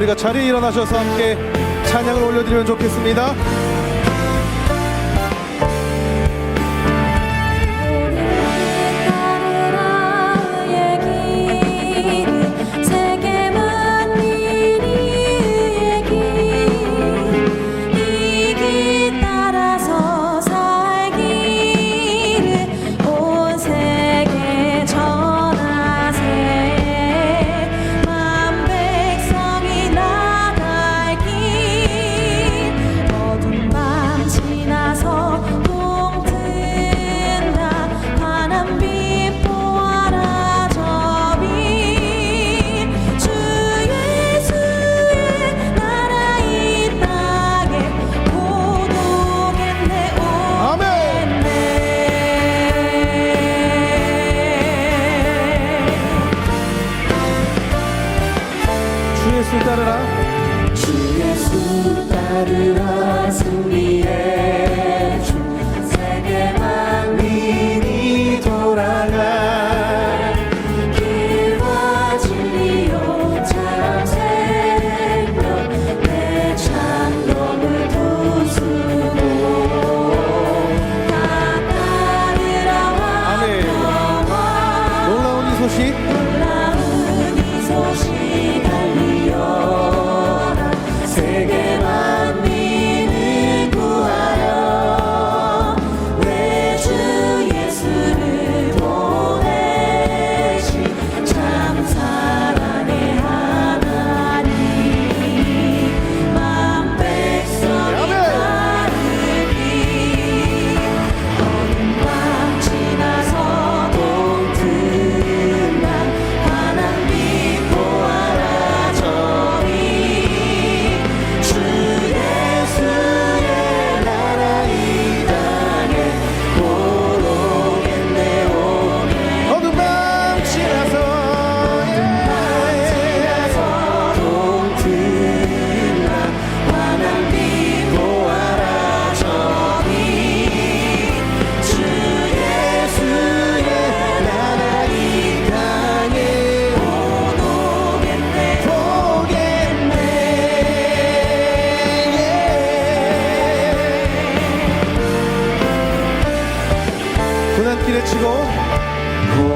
우리가 자리에 일어나셔서 함께 찬양을 올려드리면 좋겠습니다. 주 예수 따르라 승리의 주 세계 만민이 돌아가 길과 진리로 참 생명 내 창nom을 부수고 다 따르라 왕 놀라운 이 소식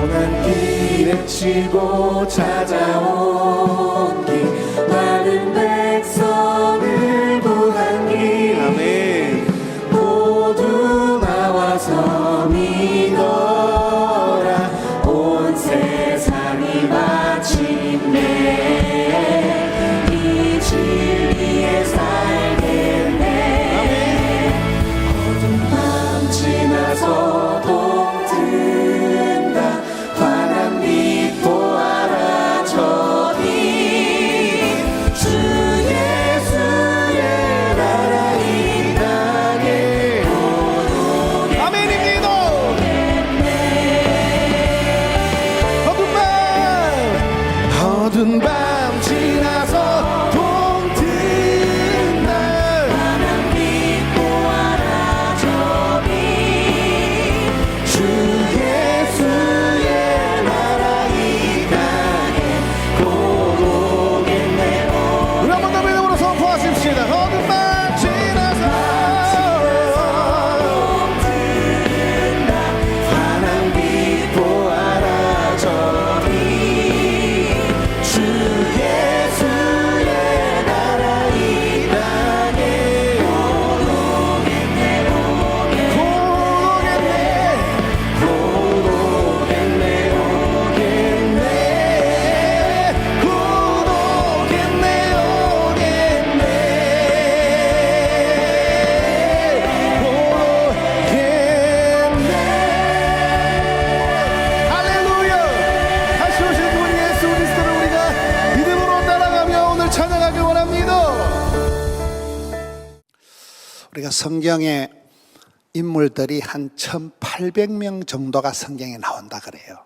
고난길에 치고 찾아온 길 많은 백성을 구한 길 아멘. 모두 나와서 믿어라 온 세상이 마침내 이 진리에 살겠네 아멘. 어두운 밤 지나서 어두운 밤 지나서 동 트는 날 나는 믿고 알아 저기 주 예수의 나라 이 땅에 곧 오겠네 우리 한 번 더 믿음으로 선포하십시다. 어두운 밤 지나서 동 트는 날 나는 믿고 알아 저기 주 예수의 나라 이 땅에 곧 오겠네 곧 오겠네 곧 오겠네 할렐루야. 다시 오신 분 예수 그리스도를 우리가 믿음으로 따라가며 오늘 찬양하길 원합니다. 우리가 성경에 인물들이 한 1800명 정도가 성경에 나온다 그래요.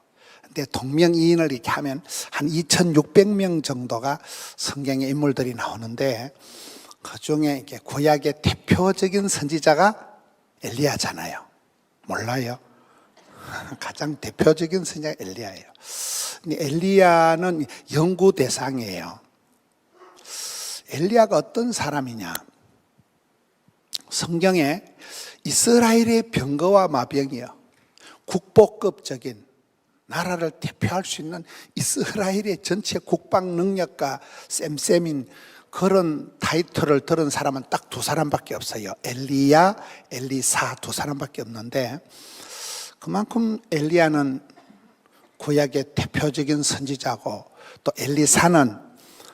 근데 동명이인을 이렇게 하면 한 2600명 정도가 성경에 인물들이 나오는데 그 중에 이렇게 구약의 대표적인 선지자가 엘리야잖아요. 몰라요? 가장 대표적인 선지자가 엘리야예요. 근데 엘리야는 연구 대상이에요. 엘리야가 어떤 사람이냐? 성경에 이스라엘의 병거와 마병이요, 국보급적인 나라를 대표할 수 있는 이스라엘의 전체 국방 능력과 쌤쌤인 그런 타이틀을 들은 사람은 딱 두 사람밖에 없어요. 엘리야, 엘리사 두 사람밖에 없는데, 그만큼 엘리야는 구약의 대표적인 선지자고, 또 엘리사는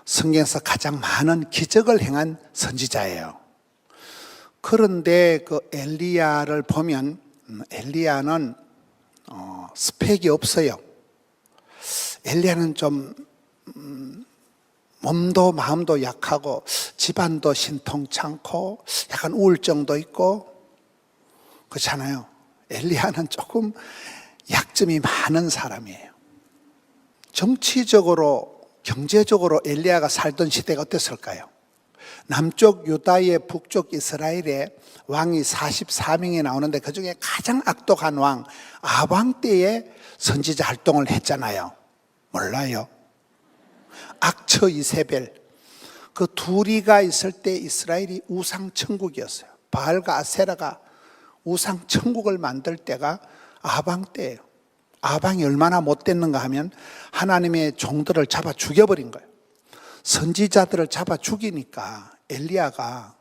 성경에서 가장 많은 기적을 행한 선지자예요. 그런데 그 엘리야를 보면 엘리야는 스펙이 없어요. 엘리야는 좀 몸도 마음도 약하고 집안도 신통찮고 약간 우울증도 있고 그렇잖아요. 엘리야는 조금 약점이 많은 사람이에요. 정치적으로 경제적으로 엘리야가 살던 시대가 어땠을까요? 남쪽 유다의 북쪽 이스라엘에 왕이 44명이 나오는데 그중에 가장 악독한 왕 아방 때에 선지자 활동을 했잖아요. 몰라요? 악처 이세벨, 그 둘이가 있을 때 이스라엘이 우상천국이었어요. 바알과 아세라가 우상천국을 만들 때가 아방 때예요. 아방이 얼마나 못됐는가 하면 하나님의 종들을 잡아 죽여버린 거예요. 선지자들을 잡아 죽이니까 엘리야가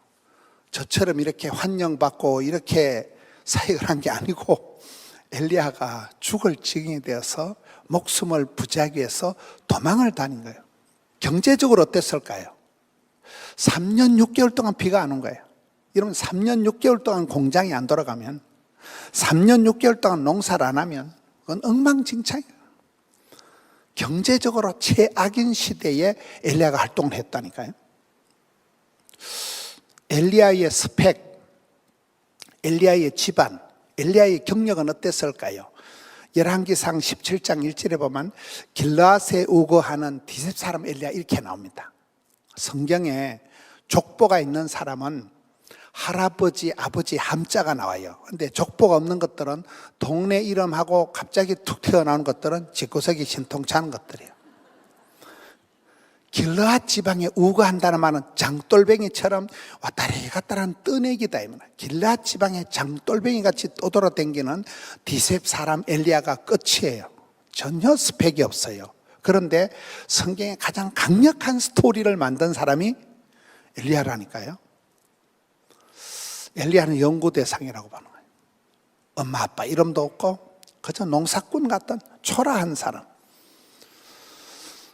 저처럼 이렇게 환영받고 이렇게 사역을 한 게 아니고 엘리야가 죽을 지경이 되어서 목숨을 부지하기 위해서 도망을 다닌 거예요. 경제적으로 어땠을까요? 3년 6개월 동안 비가 안 온 거예요. 여러분 3년 6개월 동안 공장이 안 돌아가면, 3년 6개월 동안 농사를 안 하면 그건 엉망진창이에요. 경제적으로 최악인 시대에 엘리야가 활동을 했다니까요. 엘리야의 스펙, 엘리야의 집안, 엘리야의 경력은 어땠을까요? 열왕기상 17장 1절에 보면 길르앗에 우거하는 디셉 사람 엘리야 이렇게 나옵니다. 성경에 족보가 있는 사람은 할아버지, 아버지 함자가 나와요. 근데 족보가 없는 것들은 동네 이름하고 갑자기 툭 튀어나오는 것들은 집구석이 신통찮은 것들이에요. 길르앗 지방에 우거한다는 말은 장돌뱅이처럼 왔다리 갔다라는 뜨내기다. 길르앗 지방에 장돌뱅이 같이 떠돌아다니는 디셉 사람 엘리야가 끝이에요. 전혀 스펙이 없어요. 그런데 성경에 가장 강력한 스토리를 만든 사람이 엘리야라니까요. 엘리야는 연구 대상이라고 보는 거예요. 엄마 아빠 이름도 없고 그저 농사꾼 같던 초라한 사람.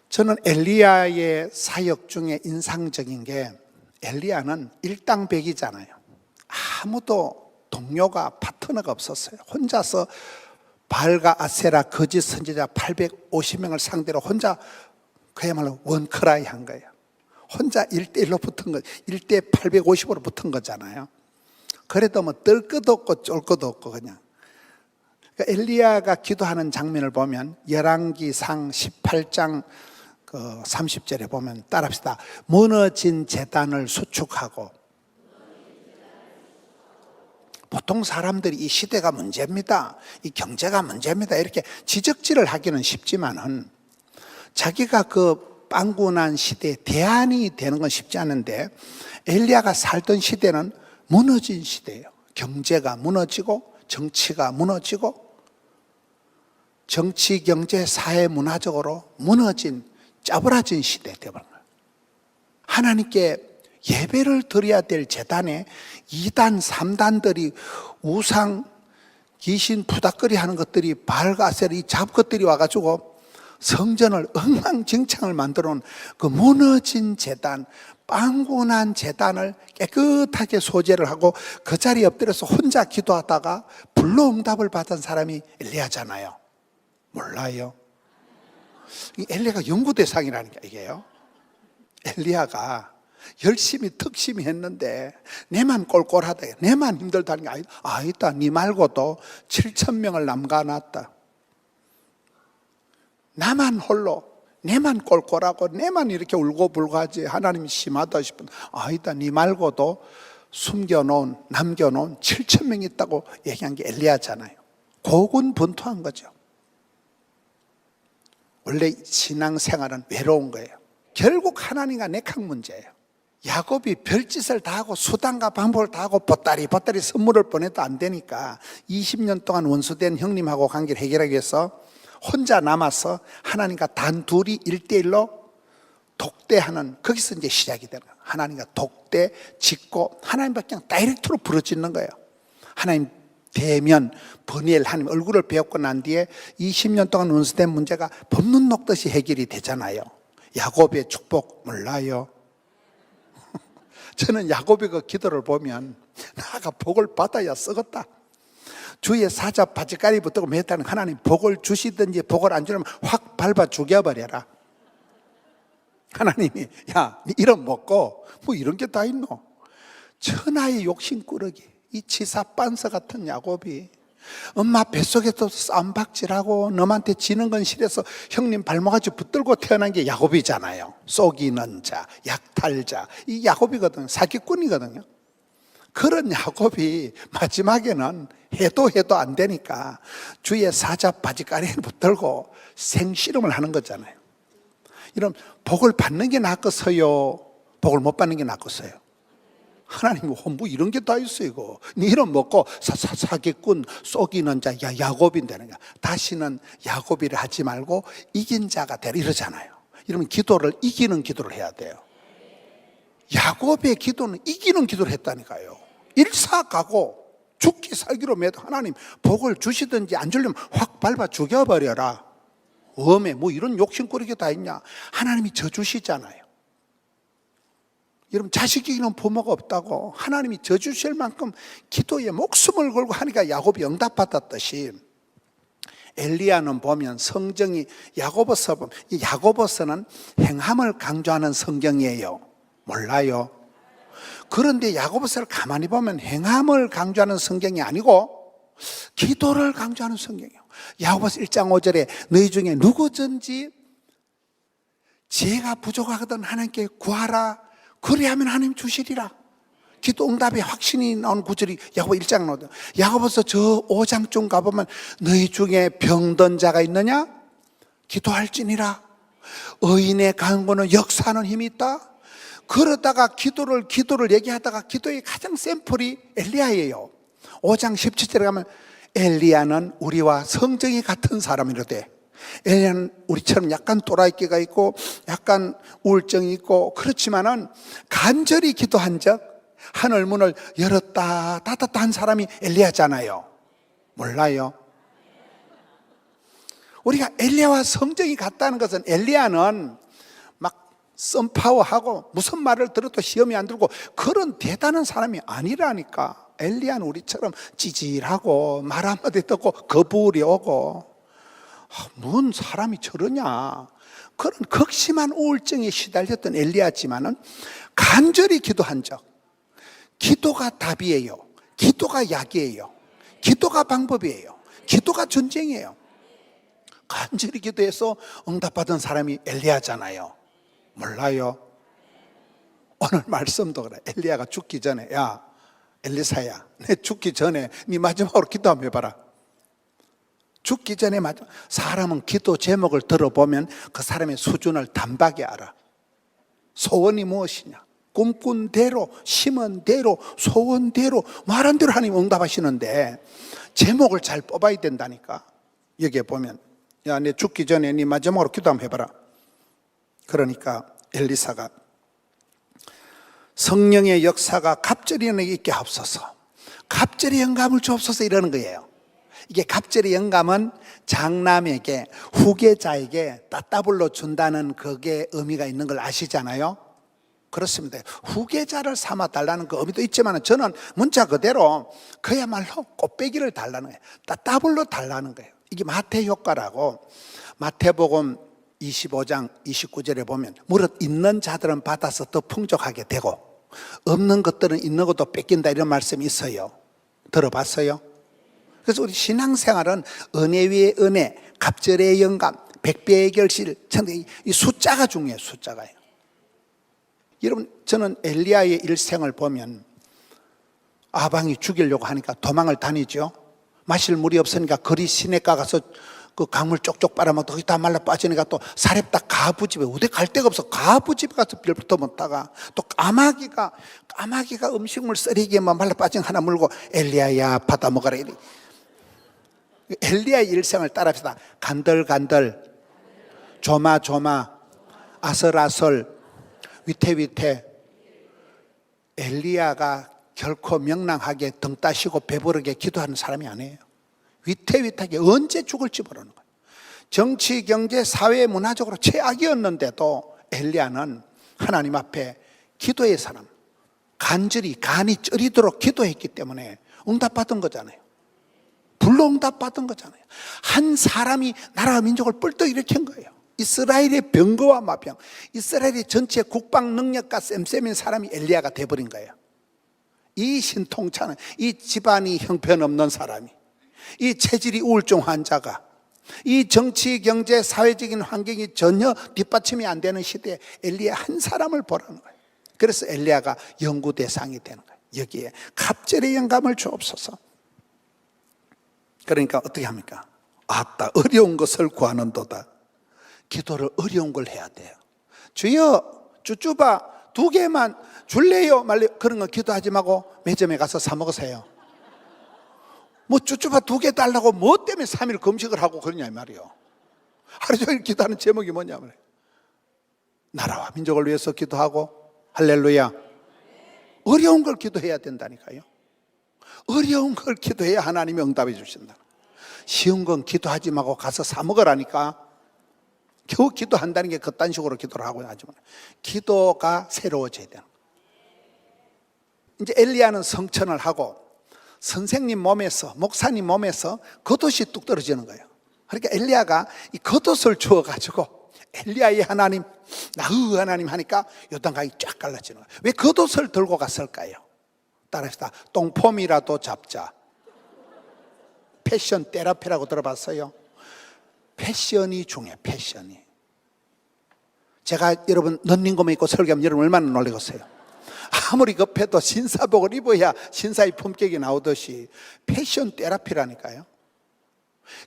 저는 엘리야의 사역 중에 인상적인 게, 엘리야는 일당백이잖아요. 아무도 동료가 파트너가 없었어요. 혼자서 바알과 아세라 거짓 선지자 850명을 상대로 혼자 그야말로 원크라이 한 거예요. 혼자 1대1로 붙은 거, 1대 850으로 붙은 거잖아요. 그래도 뭐 뜰 것도 없고 쫄 것도 없고 그냥. 그러니까 엘리야가 기도하는 장면을 보면 열왕기상 18장 30절에 보면 따라합시다. 무너진 제단을 수축하고. 보통 사람들이 이 시대가 문제입니다, 이 경제가 문제입니다 이렇게 지적질을 하기는 쉽지만은 자기가 그 빵군한 시대에 대안이 되는 건 쉽지 않은데, 엘리야가 살던 시대는 무너진 시대예요. 경제가 무너지고 정치가 무너지고 정치, 경제, 사회, 문화적으로 무너진 짜부라진 시대에 되어버린 거예요. 하나님께 예배를 드려야 될 제단에 2단, 3단들이 우상, 귀신 푸닥거리 하는 것들이 바알과 아세라 이 잡것들이 와가지고 성전을 엉망진창을 만들어 놓은 그 무너진 제단, 빵군한 제단을 깨끗하게 소재를 하고 그 자리에 엎드려서 혼자 기도하다가 불로응답을 받은 사람이 엘리야잖아요. 몰라요? 엘리야가 연구 대상이라니까 이게요. 엘리야가 열심히 특심히 했는데 내만 꼴꼴하다, 내만 힘들다는 게 아니다. 아니다, 네 말고도 7,000명을 남가놨다. 나만 홀로, 내만 꼴꼴하고 내만 이렇게 울고불고 하지 하나님이 심하다 싶은, 아니다, 네 말고도 숨겨놓은, 남겨놓은 7,000명이 있다고 얘기한 게 엘리야잖아요. 고군분투한 거죠. 원래 신앙생활은 외로운 거예요. 결국 하나님과 내각 문제예요. 야곱이 별짓을 다 하고 수단과 방법을 다 하고 보따리 선물을 보내도 안 되니까 20년 동안 원수된 형님하고 관계를 해결하기 위해서 혼자 남아서 하나님과 단둘이 1대1로 독대하는, 거기서 이제 시작이 되는 거예요. 하나님과 독대 짓고 하나님밖에 그냥 다이렉트로 부르짖는 거예요. 하나님 대면 버니엘 하나님 얼굴을 배웠고 난 뒤에 20년 동안 원수된 문제가 법눈 녹듯이 해결이 되잖아요. 야곱의 축복 몰라요? 저는 야곱의 그 기도를 보면 나가 복을 받아야 썩었다. 주의 사자 바지가리 붙들고 매다는 하나님 복을 주시든지 복을 안 주려면 확 밟아 죽여버려라. 하나님이 야 이런 먹고 뭐 이런 게 다 있노? 천하의 욕심꾸러기 이 치사 빤서 같은 야곱이 엄마 뱃속에서 쌈박질하고 너한테 지는 건 싫어서 형님 발목까지 붙들고 태어난 게 야곱이잖아요. 속이는 자, 약탈자, 이 야곱이거든요. 사기꾼이거든요. 그런 야곱이 마지막에는 해도 안 되니까 주의 사자 바지가리를 붙들고 생씨름을 하는 거잖아요. 이런 복을 받는 게 낫겠어요? 복을 못 받는 게 낫겠어요? 하나님 뭐 이런 게 다 있어 이거. 네 이런 먹고 사기꾼 속이는 자 야곱인다는 거야. 다시는 야곱이를 하지 말고 이긴 자가 되라 이러잖아요. 이러면 기도를 이기는 기도를 해야 돼요. 야곱의 기도는 이기는 기도를 했다니까요. 일사가고 죽기 살기로 매도 하나님 복을 주시든지 안 주려면 확 밟아 죽여버려라. 엄에 뭐 이런 욕심꾸러기 다 있냐. 하나님이 져주시잖아요. 여러분 자식 이기는 부모가 없다고 하나님이 져주실 만큼 기도에 목숨을 걸고 하니까 야곱이 응답받았듯이 엘리야는 보면 성경이 야고보서 보면 이 야고보서는 행함을 강조하는 성경이에요. 몰라요? 그런데 야고보서를 가만히 보면 행함을 강조하는 성경이 아니고 기도를 강조하는 성경이에요. 야고보서 1장 5절에 너희 중에 누구든지 지혜가 부족하거든 하나님께 구하라. 그래야면 하나님 주시리라. 기도 응답의 확신이 나온 구절이 야고보 1장 나오죠. 야고보서 저 5장쯤 가보면 너희 중에 병든 자가 있느냐? 기도할지니라. 의인의 강구는 역사하는 힘이 있다. 그러다가 기도를 얘기하다가 기도의 가장 샘플이 엘리야예요. 5장 17절에 가면 엘리야는 우리와 성정이 같은 사람이로되 엘리야는 우리처럼 약간 또라이끼가 있고 약간 우울증이 있고 그렇지만은 간절히 기도한 적 하늘 문을 열었다 닫았다 한 사람이 엘리야잖아요. 몰라요? 우리가 엘리야와 성정이 같다는 것은 엘리야는 막 썬파워하고 무슨 말을 들어도 시험이 안 들고 그런 대단한 사람이 아니라니까. 엘리야는 우리처럼 찌질하고 말 한마디 듣고 거부울이 오고 뭔 사람이 저러냐. 그런 극심한 우울증에 시달렸던 엘리야지만은 간절히 기도한 적. 기도가 답이에요. 기도가 약이에요. 기도가 방법이에요. 기도가 전쟁이에요. 간절히 기도해서 응답받은 사람이 엘리야잖아요. 몰라요? 오늘 말씀도 그래. 엘리야가 죽기 전에 야 엘리사야 내 죽기 전에 네 마지막으로 기도 한번 해봐라. 죽기 전에 사람은 기도 제목을 들어보면 그 사람의 수준을 단박에 알아. 소원이 무엇이냐. 꿈꾼 대로 심은 대로 소원대로 말한 대로 하나님 응답하시는데 제목을 잘 뽑아야 된다니까. 여기에 보면 야 내 죽기 전에 네 마지막으로 기도 한번 해봐라. 그러니까 엘리사가 성령의 역사가 갑절이 내게 있게 하옵소서. 갑절의 영감을 주옵소서 이러는 거예요. 이게 갑절의 영감은 장남에게 후계자에게 따따블로 준다는 그게 의미가 있는 걸 아시잖아요. 그렇습니다. 후계자를 삼아 달라는 그 의미도 있지만 저는 문자 그대로 그야말로 꽃배기를 달라는 거예요. 따따블로 달라는 거예요. 이게 마태 효과라고 마태복음 25장 29절에 보면 무릇 있는 자들은 받아서 더 풍족하게 되고 없는 것들은 있는 것도 뺏긴다 이런 말씀이 있어요. 들어봤어요? 그래서 우리 신앙생활은 은혜 위에 은혜, 갑절의 영감, 백배의 결실, 이 숫자가 중요해요. 숫자가요. 여러분 저는 엘리야의 일생을 보면 아방이 죽이려고 하니까 도망을 다니죠. 마실 물이 없으니까 거리 시내가 가서 그 강물 쪽쪽 빨아먹다 거기 다 말라 빠지니까 또 사렙다 가부집에 어디 갈 데가 없어 가부집에 가서 빌부터 먹다가 또 까마귀가 음식물 쓰레기에만 말라 빠진 하나 물고 엘리야야 받아 먹어라 이래. 엘리야의 일생을 따라합시다. 간들간들, 조마조마, 아설아설, 위태위태. 엘리야가 결코 명랑하게 등 따시고 배부르게 기도하는 사람이 아니에요. 위태위태하게 언제 죽을지 모르는 거예요. 정치, 경제, 사회, 문화적으로 최악이었는데도 엘리야는 하나님 앞에 기도의 사람, 간절히 간이 쩌리도록 기도했기 때문에 응답받은 거잖아요. 불로 응답받은 거잖아요. 한 사람이 나라와 민족을 뿔떡 일으킨 거예요. 이스라엘의 병거와 마병, 이스라엘의 전체 국방 능력과 쌤쌤인 사람이 엘리야가 돼버린 거예요. 이 신통차는, 이 집안이 형편없는 사람이, 이 체질이 우울증 환자가, 이 정치, 경제, 사회적인 환경이 전혀 뒷받침이 안 되는 시대에 엘리야 한 사람을 보라는 거예요. 그래서 엘리야가 연구 대상이 되는 거예요. 여기에 갑절의 영감을 주옵소서. 그러니까 어떻게 합니까? 아따, 어려운 것을 구하는도다. 기도를 어려운 걸 해야 돼요. 주여, 쭈쭈바 2개만 줄래요? 말래 그런 거 기도하지 말고 매점에 가서 사 먹으세요. 뭐 쭈쭈바 2개 달라고 뭐 때문에 3일 금식을 하고 그러냐 이 말이요. 하루 종일 기도하는 제목이 뭐냐 말이에요. 나라와 민족을 위해서 기도하고 할렐루야. 어려운 걸 기도해야 된다니까요. 어려운 걸 기도해야 하나님이 응답해 주신다. 쉬운 건 기도하지 말고 가서 사 먹으라니까. 겨우 기도한다는 게 그딴 식으로 기도를 하고 하지만 기도가 새로워져야 되는 거예요. 이제 엘리야는 성천을 하고 선생님 몸에서, 목사님 몸에서 겉옷이 뚝 떨어지는 거예요. 그러니까 엘리야가 이 겉옷을 주워가지고 엘리야의 하나님, 나의 하나님 하니까 요단강이 쫙 갈라지는 거예요. 왜 겉옷을 들고 갔을까요? 따라합시다. 똥폼이라도 잡자. 패션 테라피라고 들어봤어요? 패션이 중요해요. 패션이. 제가 여러분 런닝구만 입고 설교하면 여러분 얼마나 놀라겠어요? 아무리 급해도 신사복을 입어야 신사의 품격이 나오듯이 패션 테라피라니까요.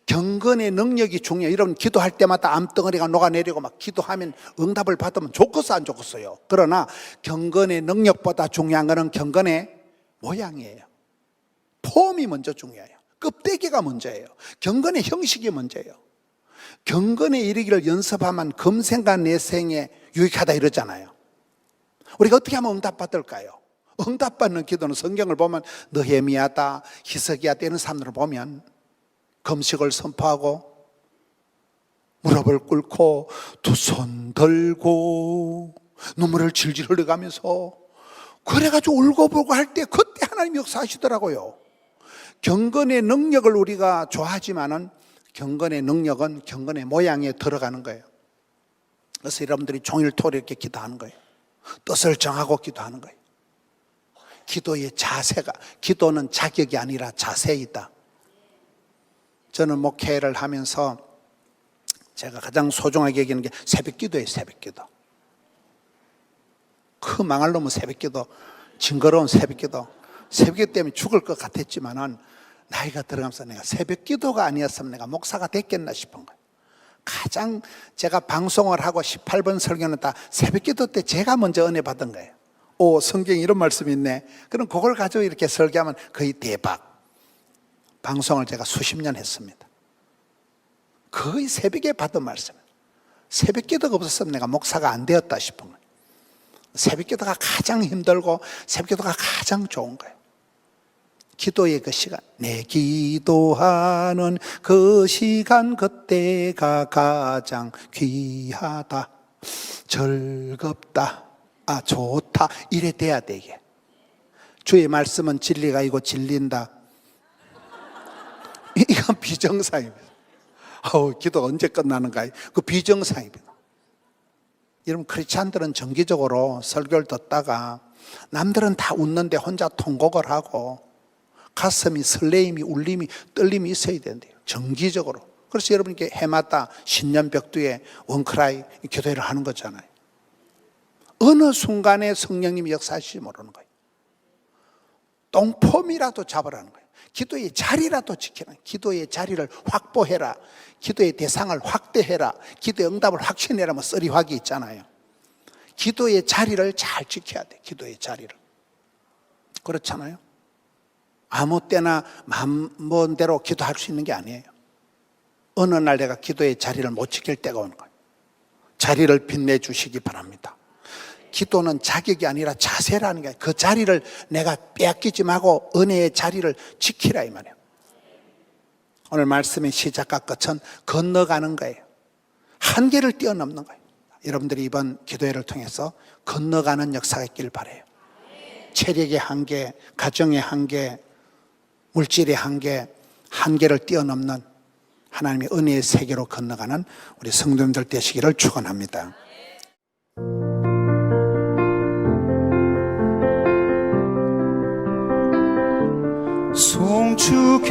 경건의 능력이 중요해요. 여러분 기도할 때마다 암덩어리가 녹아내리고 막 기도하면 응답을 받으면 좋겠어 안 좋겠어요? 그러나 경건의 능력보다 중요한 것은 경건의 모양이에요. 폼이 먼저 중요해요. 껍데기가 문제예요. 경건의 형식이 문제예요. 경건에 이르기를 연습하면 금생과 내생에 유익하다 이러잖아요. 우리가 어떻게 하면 응답받을까요? 응답받는 기도는 성경을 보면 느헤미야다, 히스기야다 이런 사람들을 보면 금식을 선포하고 무릎을 꿇고 두 손 들고 눈물을 질질 흘려가면서 그래가지고 울고불고 할 때 그때 하나님 역사하시더라고요. 경건의 능력을 우리가 좋아하지만은 경건의 능력은 경건의 모양에 들어가는 거예요. 그래서 여러분들이 종일 토록 이렇게 기도하는 거예요. 뜻을 정하고 기도하는 거예요. 기도의 자세가, 기도는 자격이 아니라 자세이다. 저는 목회를 하면서 제가 가장 소중하게 여기는 게 새벽 기도예요. 새벽 기도. 그 망할 놈은 새벽 기도, 징그러운 새벽 기도. 새벽 기도 때문에 죽을 것 같았지만은 나이가 들어가면서 내가 새벽 기도가 아니었으면 내가 목사가 됐겠나 싶은 거예요. 가장 제가 방송을 하고 18번 설교는 다 새벽 기도 때 제가 먼저 은혜 받은 거예요. 오, 성경에 이런 말씀이 있네. 그럼 그걸 가지고 이렇게 설교하면 거의 대박. 방송을 제가 수십 년 했습니다. 거의 새벽에 받은 말씀. 새벽 기도가 없었으면 내가 목사가 안 되었다 싶은 거예요. 새벽 기도가 가장 힘들고 새벽 기도가 가장 좋은 거예요. 기도의 그 시간, 내 기도하는 그 시간 그때가 가장 귀하다, 즐겁다, 좋다 이래 돼야 돼. 이게 주의 말씀은 진리가 이고 진리인다. 이건 비정상입니다. 기도가 언제 끝나는가? 그 비정상입니다. 여러분 크리스찬들은 정기적으로 설교를 듣다가 남들은 다 웃는데 혼자 통곡을 하고 가슴이 설레임이 울림이 떨림이 있어야 된대요. 정기적으로. 그래서 여러분께 해마다 신년벽두에 원크라이 기도회를 하는 거잖아요. 어느 순간에 성령님이 역사하실지 모르는 거예요. 똥폼이라도 잡으라는 거예요. 기도의 자리라도 지키라. 기도의 자리를 확보해라. 기도의 대상을 확대해라. 기도의 응답을 확신해라. 뭐 쓰리확이 있잖아요. 기도의 자리를 잘 지켜야 돼. 기도의 자리를. 그렇잖아요. 아무 때나 마음대로 기도할 수 있는 게 아니에요. 어느 날 내가 기도의 자리를 못 지킬 때가 오는 거예요. 자리를 빛내주시기 바랍니다. 기도는 자격이 아니라 자세라는 거예요. 그 자리를 내가 빼앗기지 말고 은혜의 자리를 지키라 이 말이에요. 오늘 말씀의 시작과 끝은 건너가는 거예요. 한계를 뛰어넘는 거예요. 여러분들이 이번 기도회를 통해서 건너가는 역사가 있길 바라요. 체력의 한계, 가정의 한계, 물질의 한계, 한계를 뛰어넘는 하나님의 은혜의 세계로 건너가는 우리 성도님들 되시기를 축원합니다. 송축해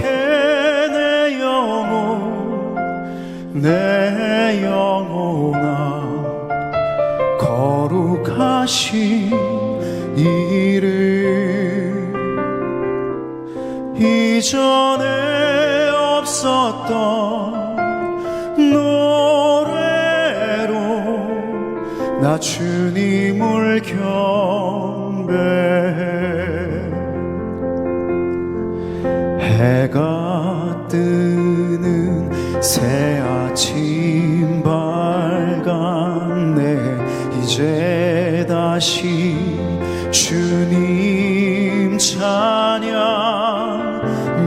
내 영혼아 거룩하신 이름 이전에 없었던 노래로 나 주님을 경배해. 해가 뜨는 새 아침 밝았네. 이제 다시 주님 찬양.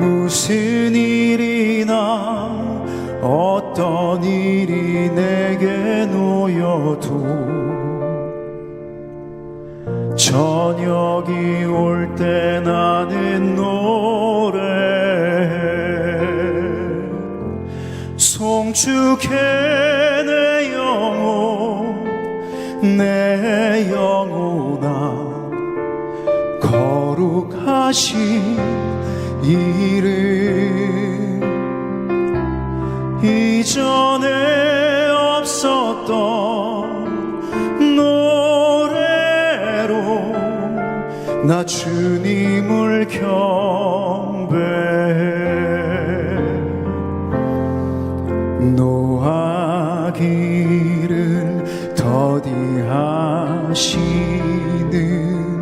무슨 일이나 어떤 일이 내게 놓여도 저녁이 올 때 나는 노래해. 송축해 내 영혼아 거룩하신 이름 이전에 없었던 노래로 나 주님을 경배해. 노하기를 더디하시는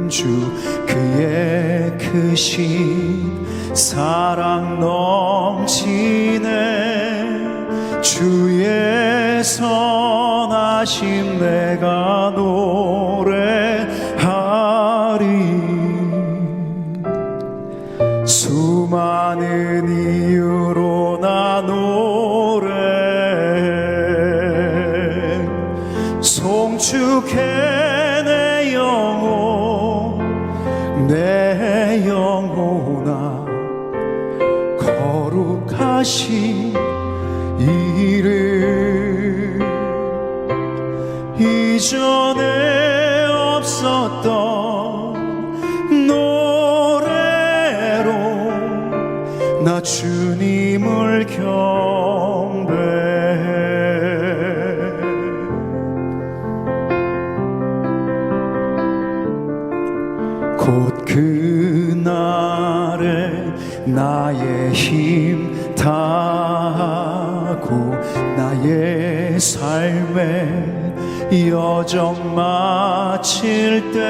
주 그의 크신 사랑 넘치네. 주의 선하심 내가 노래하리. 수많은 이유로 나 노래해. 송축해 내 영혼아 거룩하신 이름 이전에 없었던 노래로 나 주님을 경배해. 곧 그날에 나의 힘 다하고 나의 삶의 여정 마칠 때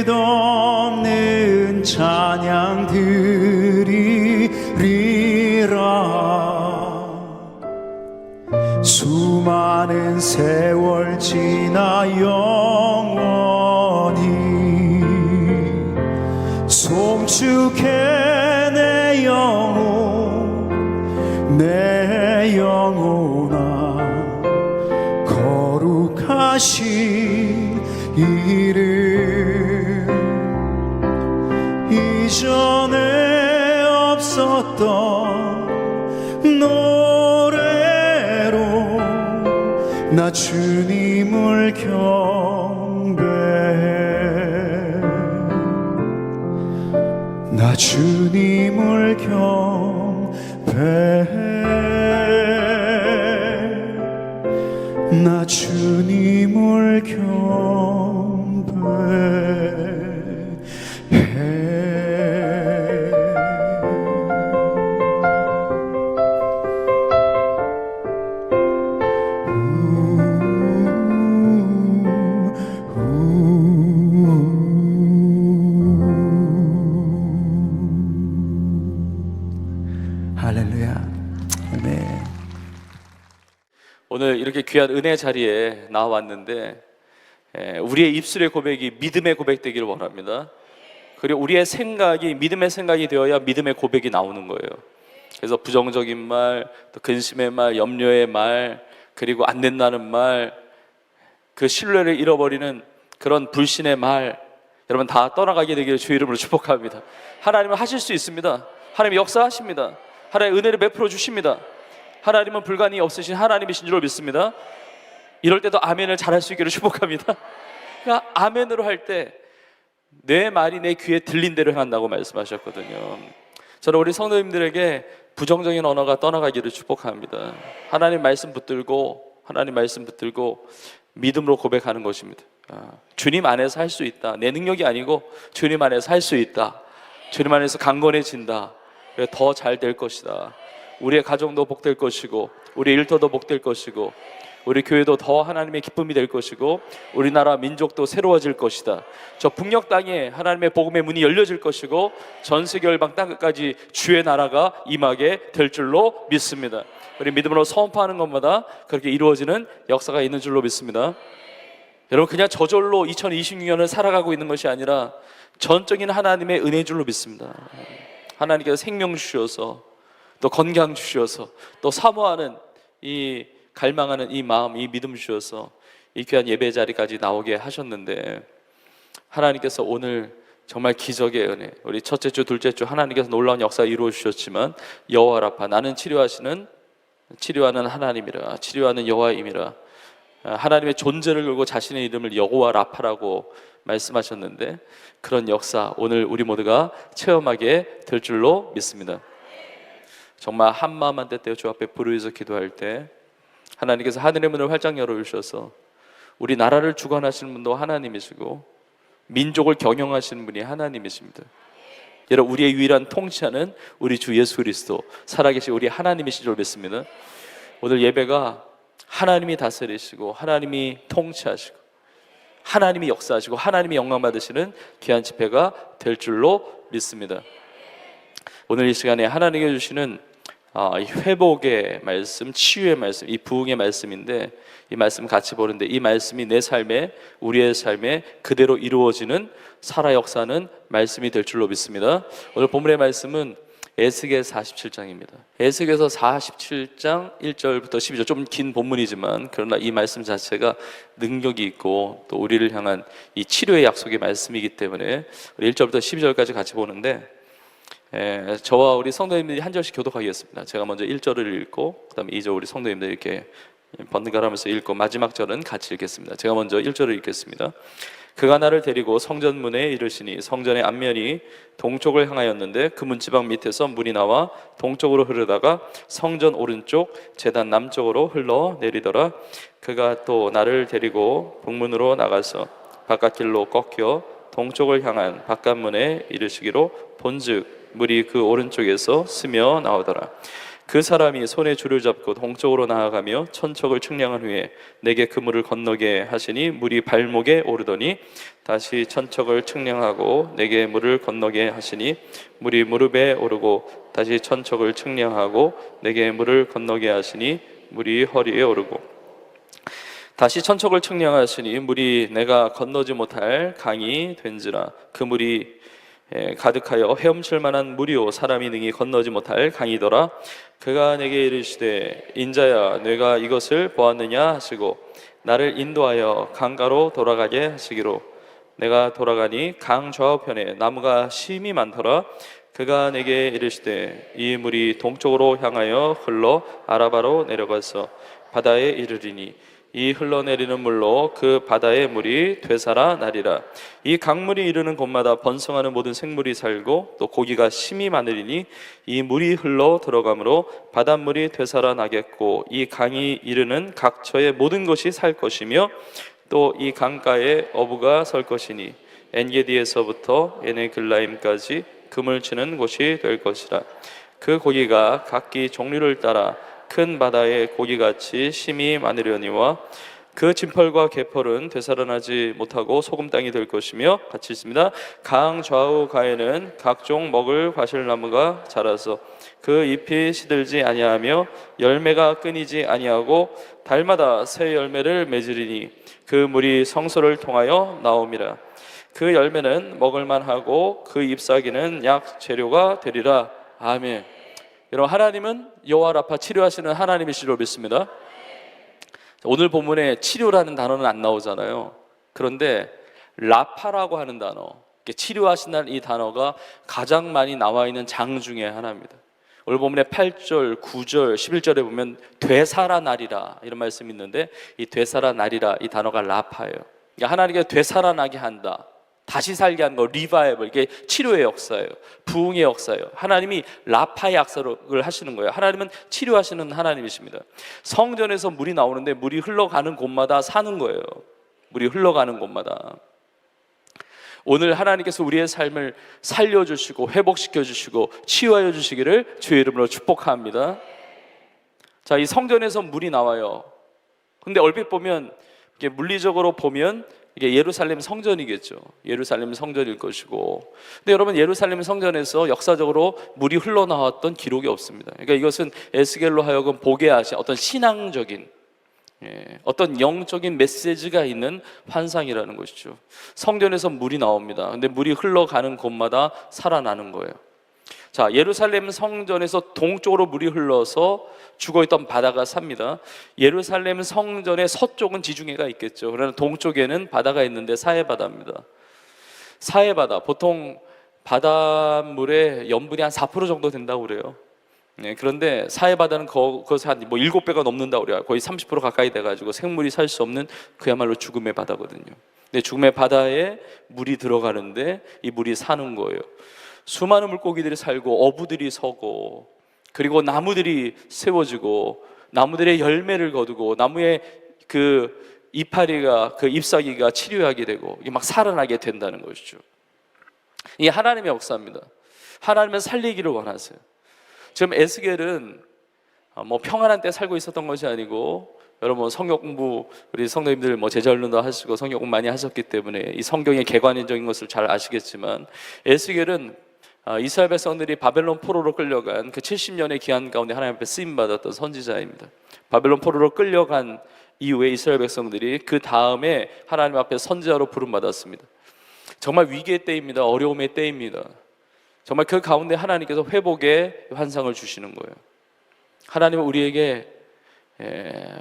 끝없는 찬양 드리리라. 수많은 세월 지나 영원히 송축해 내 영혼아 거룩하신 이름 이전에 없었던 노래로 나 주님을 경배해. 나 주님을 경배해. 나 주님을 경배해. 할렐루야. 아멘. 오늘 이렇게 귀한 은혜 자리에 나왔는데 우리의 입술의 고백이 믿음의 고백 되기를 원합니다. 그리고 우리의 생각이 믿음의 생각이 되어야 믿음의 고백이 나오는 거예요. 그래서 부정적인 말, 또 근심의 말, 염려의 말, 그리고 안 된다는 말, 그 신뢰를 잃어버리는 그런 불신의 말, 여러분 다 떠나가게 되기를 주의 이름으로 축복합니다. 하나님은 하실 수 있습니다. 하나님이 역사하십니다. 하나님의 은혜를 베풀어 주십니다. 하나님은 불가능이 없으신 하나님이신 줄로 믿습니다. 이럴 때도 아멘을 잘할 수 있기를 축복합니다. 그러니까 아멘으로 할 때 내 말이 내 귀에 들린 대로 행한다고 말씀하셨거든요. 저는 우리 성도님들에게 부정적인 언어가 떠나가기를 축복합니다. 하나님 말씀 붙들고 믿음으로 고백하는 것입니다. 주님 안에서 할 수 있다. 내 능력이 아니고 주님 안에서 할 수 있다. 주님 안에서 강건해진다. 더 잘 될 것이다. 우리의 가정도 복될 것이고, 우리 일터도 복될 것이고, 우리 교회도 더 하나님의 기쁨이 될 것이고, 우리나라 민족도 새로워질 것이다. 저 북녘 땅에 하나님의 복음의 문이 열려질 것이고, 전 세계 열방 땅끝까지 주의 나라가 임하게 될 줄로 믿습니다. 우리 믿음으로 선포하는 것마다 그렇게 이루어지는 역사가 있는 줄로 믿습니다. 여러분, 그냥 저절로 2026년을 살아가고 있는 것이 아니라 전적인 하나님의 은혜인 줄로 믿습니다. 하나님께서 생명 주셔서, 또 건강 주셔서, 또 사모하는 이 갈망하는 이 마음, 이 믿음 주셔서 이 귀한 예배 자리까지 나오게 하셨는데, 하나님께서 오늘 정말 기적의 은혜, 우리 첫째 주, 둘째 주 하나님께서 놀라운 역사 이루어 주셨지만, 여호와 라파, 나는 치료하는 하나님이라, 치료하는 여호와임이라, 하나님의 존재를 걸고 자신의 이름을 여호와 라파라고 말씀하셨는데, 그런 역사 오늘 우리 모두가 체험하게 될 줄로 믿습니다. 정말 한 마음 한 뜻 되어 주 앞에 부르짖어 기도할 때 하나님께서 하늘의 문을 활짝 열어주셔서 우리 나라를 주관하시는 분도 하나님이시고 민족을 경영하시는 분이 하나님이십니다. 여러분, 우리의 유일한 통치자는 우리 주 예수 그리스도, 살아계신 우리 하나님이신 줄 믿습니다. 오늘 예배가 하나님이 다스리시고 하나님이 통치하시고 하나님이 역사하시고 하나님이 영광 받으시는 귀한 집회가 될 줄로 믿습니다. 오늘 이 시간에 하나님께 주시는 이 회복의 말씀, 치유의 말씀, 이 부흥의 말씀인데, 이 말씀 같이 보는데, 이 말씀이 내 삶에, 우리의 삶에 그대로 이루어지는 살아 역사는 말씀이 될 줄로 믿습니다. 오늘 본문의 말씀은 에스겔 47장입니다. 에스겔서 47장 1절부터 12절, 좀 긴 본문이지만 그러나 이 말씀 자체가 능력이 있고 또 우리를 향한 이 치료의 약속의 말씀이기 때문에 우리 1절부터 12절까지 같이 보는데, 저와 우리 성도님들이 한 절씩 교독하겠습니다. 제가 먼저 1절을 읽고 그 다음에 2절 우리 성도님들 이렇게 번갈아 가면서 읽고 마지막 절은 같이 읽겠습니다. 제가 먼저 1절을 읽겠습니다. 그가 나를 데리고 성전문에 이르시니 성전의 앞면이 동쪽을 향하였는데 그 문지방 밑에서 물이 나와 동쪽으로 흐르다가 성전 오른쪽 제단 남쪽으로 흘러내리더라. 그가 또 나를 데리고 북문으로 나가서 바깥길로 꺾여 동쪽을 향한 바깥문에 이르시기로 본즉 물이 그 오른쪽에서 스며 나오더라. 그 사람이 손에 줄을 잡고 동쪽으로 나아가며 천척을 측량한 후에 내게 그 물을 건너게 하시니 물이 발목에 오르더니 다시 천척을 측량하고 내게 물을 건너게 하시니 물이 무릎에 오르고 다시 천척을 측량하고 내게 물을 건너게 하시니 물이 허리에 오르고 다시 천척을 측량하시니 물이 내가 건너지 못할 강이 된지라. 그 물이 가득하여 헤엄칠 만한 물이요 사람이 능히 건너지 못할 강이더라. 그가 내게 이르시되 인자야 내가 이것을 보았느냐 하시고 나를 인도하여 강가로 돌아가게 하시기로 내가 돌아가니 강 좌우편에 나무가 심이 많더라. 그가 내게 이르시되 이 물이 동쪽으로 향하여 흘러 아라바로 내려가서 바다에 이르리니 이 흘러내리는 물로 그 바다의 물이 되살아 나리라. 이 강물이 이르는 곳마다 번성하는 모든 생물이 살고 또 고기가 심이 많으리니 이 물이 흘러 들어가므로 바닷물이 되살아 나겠고 이 강이 이르는 각처의 모든 것이 살 것이며 또 이 강가에 어부가 설 것이니 엔게디에서부터 에네글라임까지 금을 치는 곳이 될 것이라. 그 고기가 각기 종류를 따라 큰 바다의 고기같이 심이 많으려니와 그 진펄과 개펄은 되살아나지 못하고 소금 땅이 될 것이며 같이 있습니다. 강 좌우 가에는 각종 먹을 과실나무가 자라서 그 잎이 시들지 아니하며 열매가 끊이지 아니하고 달마다 새 열매를 맺으리니 그 물이 성소를 통하여 나옵니다. 그 열매는 먹을만하고 그 잎사귀는 약 재료가 되리라. 아멘. 여러분, 하나님은 여호와 라파, 치료하시는 하나님이시로 믿습니다. 오늘 본문에 치료라는 단어는 안 나오잖아요. 그런데 라파라고 하는 단어, 치료하신다는 이 단어가 가장 많이 나와 있는 장 중에 하나입니다. 오늘 본문에 8절, 9절, 11절에 보면 되살아나리라 이런 말씀이 있는데, 이 되살아나리라 이 단어가 라파예요. 그러니까 하나님께 되살아나게 한다, 다시 살게 하는 거, 리바이벌, 이게 치료의 역사예요. 부흥의 역사예요. 하나님이 라파의 역사를 하시는 거예요. 하나님은 치료하시는 하나님이십니다. 성전에서 물이 나오는데 물이 흘러가는 곳마다 사는 거예요. 물이 흘러가는 곳마다. 오늘 하나님께서 우리의 삶을 살려주시고 회복시켜주시고 치유하여 주시기를 주의 이름으로 축복합니다. 자, 이 성전에서 물이 나와요. 근데 얼핏 보면, 이게 물리적으로 보면 이게 예루살렘 성전이겠죠. 예루살렘 성전일 것이고, 근데 여러분, 예루살렘 성전에서 역사적으로 물이 흘러나왔던 기록이 없습니다. 그러니까 이것은 에스겔로 하여금 보게 하신 어떤 신앙적인, 어떤 영적인 메시지가 있는 환상이라는 것이죠. 성전에서 물이 나옵니다. 근데 물이 흘러가는 곳마다 살아나는 거예요. 자, 예루살렘 성전에서 동쪽으로 물이 흘러서 죽어있던 바다가 삽니다. 예루살렘 성전의 서쪽은 지중해가 있겠죠. 그러나 동쪽에는 바다가 있는데 사해바다입니다. 사해바다, 보통 바닷물의 염분이 한 4% 정도 된다고 그래요. 그런데 사해바다는 그것이 한 7배가 넘는다고 그래요. 거의 30% 가까이 돼가지고 생물이 살 수 없는 그야말로 죽음의 바다거든요. 근데 죽음의 바다에 물이 들어가는데 이 물이 사는 거예요. 수많은 물고기들이 살고 어부들이 서고, 그리고 나무들이 세워지고 나무들의 열매를 거두고 나무의 그 이파리가, 그 잎사귀가 치료하게 되고 이게 막 살아나게 된다는 것이죠. 이게 하나님의 역사입니다. 하나님은 살리기를 원하세요. 지금 에스겔은 평안한 때 살고 있었던 것이 아니고, 여러분 성경 공부, 우리 성도님들 제자훈련도 하시고 성경 공부 많이 하셨기 때문에 이 성경의 개관적인 것을 잘 아시겠지만, 에스겔은 이스라엘 백성들이 바벨론 포로로 끌려간 그 70년의 기한 가운데 하나님 앞에 쓰임받았던 선지자입니다. 바벨론 포로로 끌려간 이후에 이스라엘 백성들이 그 다음에 하나님 앞에 선지자로 부름받았습니다. 정말 위기의 때입니다. 어려움의 때입니다. 정말 그 가운데 하나님께서 회복의 환상을 주시는 거예요. 하나님은 우리에게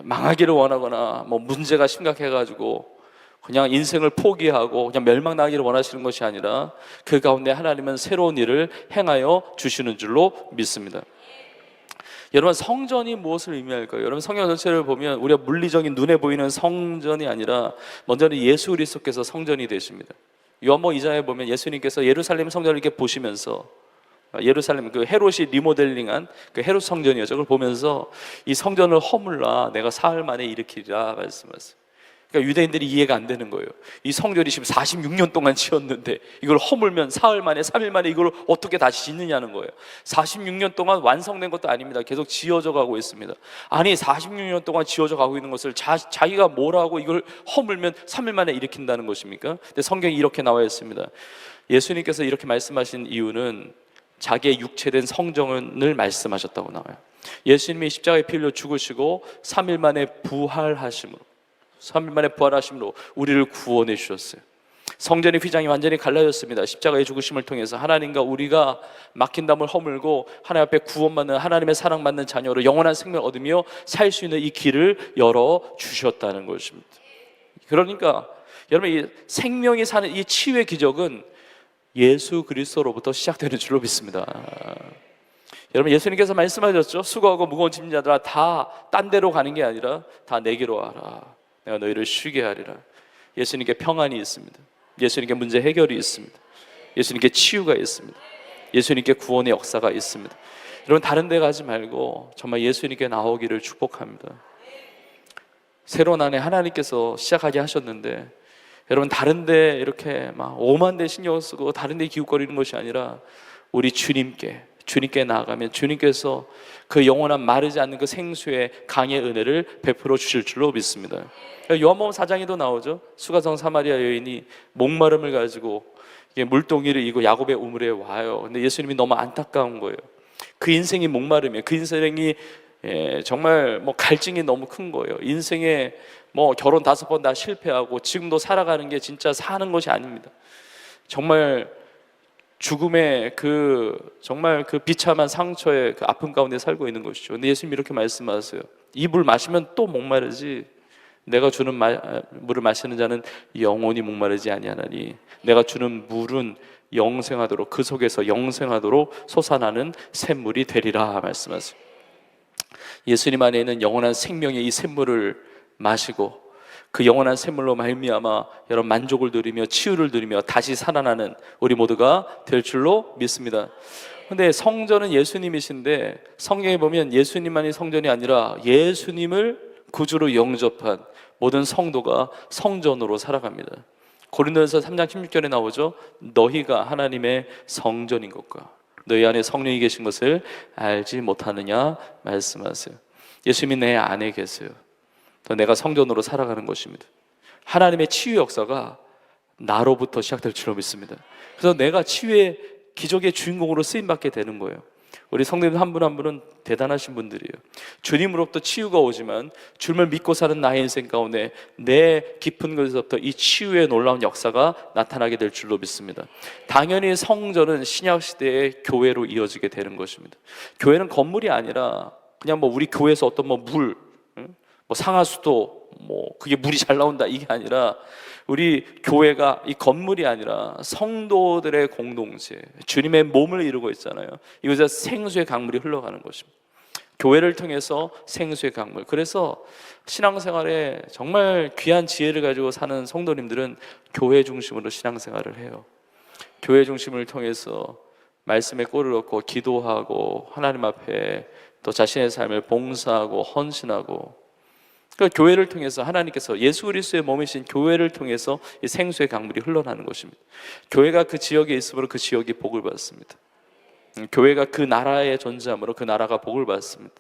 망하기를 원하거나 문제가 심각해가지고 그냥 인생을 포기하고 그냥 멸망나기를 원하시는 것이 아니라, 그 가운데 하나님은 새로운 일을 행하여 주시는 줄로 믿습니다. 여러분, 성전이 무엇을 의미할까요? 여러분, 성경 전체를 보면 우리가 물리적인 눈에 보이는 성전이 아니라 먼저는 예수 그리스도께서 성전이 되십니다. 요한복음 2장에 보면 예수님께서 예루살렘 성전을 이렇게 보시면서, 예루살렘 그 헤롯이 리모델링한 그 헤롯 성전이었죠. 그걸 보면서 이 성전을 허물라 내가 사흘 만에 일으키리라 말씀하세요. 그러니까 유대인들이 이해가 안 되는 거예요. 이 성전이 지금 46년 동안 지었는데 이걸 허물면 사흘 만에, 3일 만에 이걸 어떻게 다시 짓느냐는 거예요. 46년 동안 완성된 것도 아닙니다. 계속 지어져 가고 있습니다. 아니, 46년 동안 지어져 가고 있는 것을 자기가 뭐라고 이걸 허물면 3일 만에 일으킨다는 것입니까? 근데 성경이 이렇게 나와 있습니다. 예수님께서 이렇게 말씀하신 이유는 자기의 육체된 성전을 말씀하셨다고 나와요. 예수님이 십자가에 피 흘려 죽으시고 3일 만에 부활하심으로, 3일 만에 부활하심으로 우리를 구원해 주셨어요. 성전의 휘장이 완전히 갈라졌습니다. 십자가의 죽으심을 통해서 하나님과 우리가 막힌 담을 허물고 하나님 앞에 구원받는, 하나님의 사랑받는 자녀로 영원한 생명을 얻으며 살 수 있는 이 길을 열어주셨다는 것입니다. 그러니까 여러분, 이 생명이 사는 이 치유의 기적은 예수 그리스도로부터 시작되는 줄로 믿습니다. 여러분, 예수님께서 말씀하셨죠. 수고하고 무거운 짐진 자들아 다 딴 데로 가는 게 아니라 다 내게로 와라. 내가 너희를 쉬게 하리라. 예수님께 평안이 있습니다. 예수님께 문제 해결이 있습니다. 예수님께 치유가 있습니다. 예수님께 구원의 역사가 있습니다. 여러분, 다른 데 가지 말고 정말 예수님께 나오기를 축복합니다. 새로운 한 해 하나님께서 시작하게 하셨는데, 여러분, 다른 데 이렇게 막 오만 데 신경 쓰고 다른 데 기웃거리는 것이 아니라 우리 주님께 주님께 나아가면 주님께서 그 영원한 마르지 않는 그 생수의 강의 은혜를 베풀어 주실 줄로 믿습니다. 요한복음 4장에도 나오죠. 수가성 사마리아 여인이 목마름을 가지고 물동이를 이고 야곱의 우물에 와요. 근데 예수님이 너무 안타까운 거예요. 그 인생이 목마름이에요. 그 인생이 정말 뭐 갈증이 너무 큰 거예요. 인생에 뭐 결혼 5번 다 실패하고 지금도 살아가는 게 진짜 사는 것이 아닙니다. 정말 죽음의 정말 그 비참한 상처의 그 아픔 가운데 살고 있는 것이죠. 근데 예수님이 이렇게 말씀하세요. 이 물 마시면 또 목마르지, 내가 주는 물을 마시는 자는 영원히 목마르지 아니하나니 내가 주는 물은 영생하도록, 그 속에서 영생하도록 솟아나는 샘물이 되리라 말씀하세요. 예수님 안에 있는 영원한 생명의 이 샘물을 마시고 그 영원한 샘물로 말미암아 여러분 만족을 누리며 치유를 누리며 다시 살아나는 우리 모두가 될 줄로 믿습니다. 근데 성전은 예수님이신데 성경에 보면 예수님만이 성전이 아니라 예수님을 구주로 영접한 모든 성도가 성전으로 살아갑니다. 고린도전서 3장 16절에 나오죠. 너희가 하나님의 성전인 것과 너희 안에 성령이 계신 것을 알지 못하느냐 말씀하세요. 예수님이 내 안에 계세요. 또 내가 성전으로 살아가는 것입니다. 하나님의 치유 역사가 나로부터 시작될 줄로 믿습니다. 그래서 내가 치유의 기적의 주인공으로 쓰임받게 되는 거예요. 우리 성도님 한 분 한 분은 대단하신 분들이에요. 주님으로부터 치유가 오지만 주님을 믿고 사는 나의 인생 가운데 내 깊은 곳에서부터 이 치유의 놀라운 역사가 나타나게 될 줄로 믿습니다. 당연히 성전은 신약시대의 교회로 이어지게 되는 것입니다. 교회는 건물이 아니라 그냥 뭐 우리 교회에서 어떤 뭐 물, 뭐 상하수도 뭐 그게 물이 잘 나온다 이게 아니라 우리 교회가 이 건물이 아니라 성도들의 공동체, 주님의 몸을 이루고 있잖아요. 이곳에서 생수의 강물이 흘러가는 것입니다. 교회를 통해서 생수의 강물. 그래서 신앙생활에 정말 귀한 지혜를 가지고 사는 성도님들은 교회 중심으로 신앙생활을 해요. 교회 중심을 통해서 말씀에 꼴을 얻고 기도하고 하나님 앞에 또 자신의 삶을 봉사하고 헌신하고, 그러니까 교회를 통해서 하나님께서 예수 그리스도의 몸이신 교회를 통해서 이 생수의 강물이 흘러나는 것입니다. 교회가 그 지역에 있으므로 그 지역이 복을 받습니다. 교회가 그 나라에 존재함으로 그 나라가 복을 받습니다.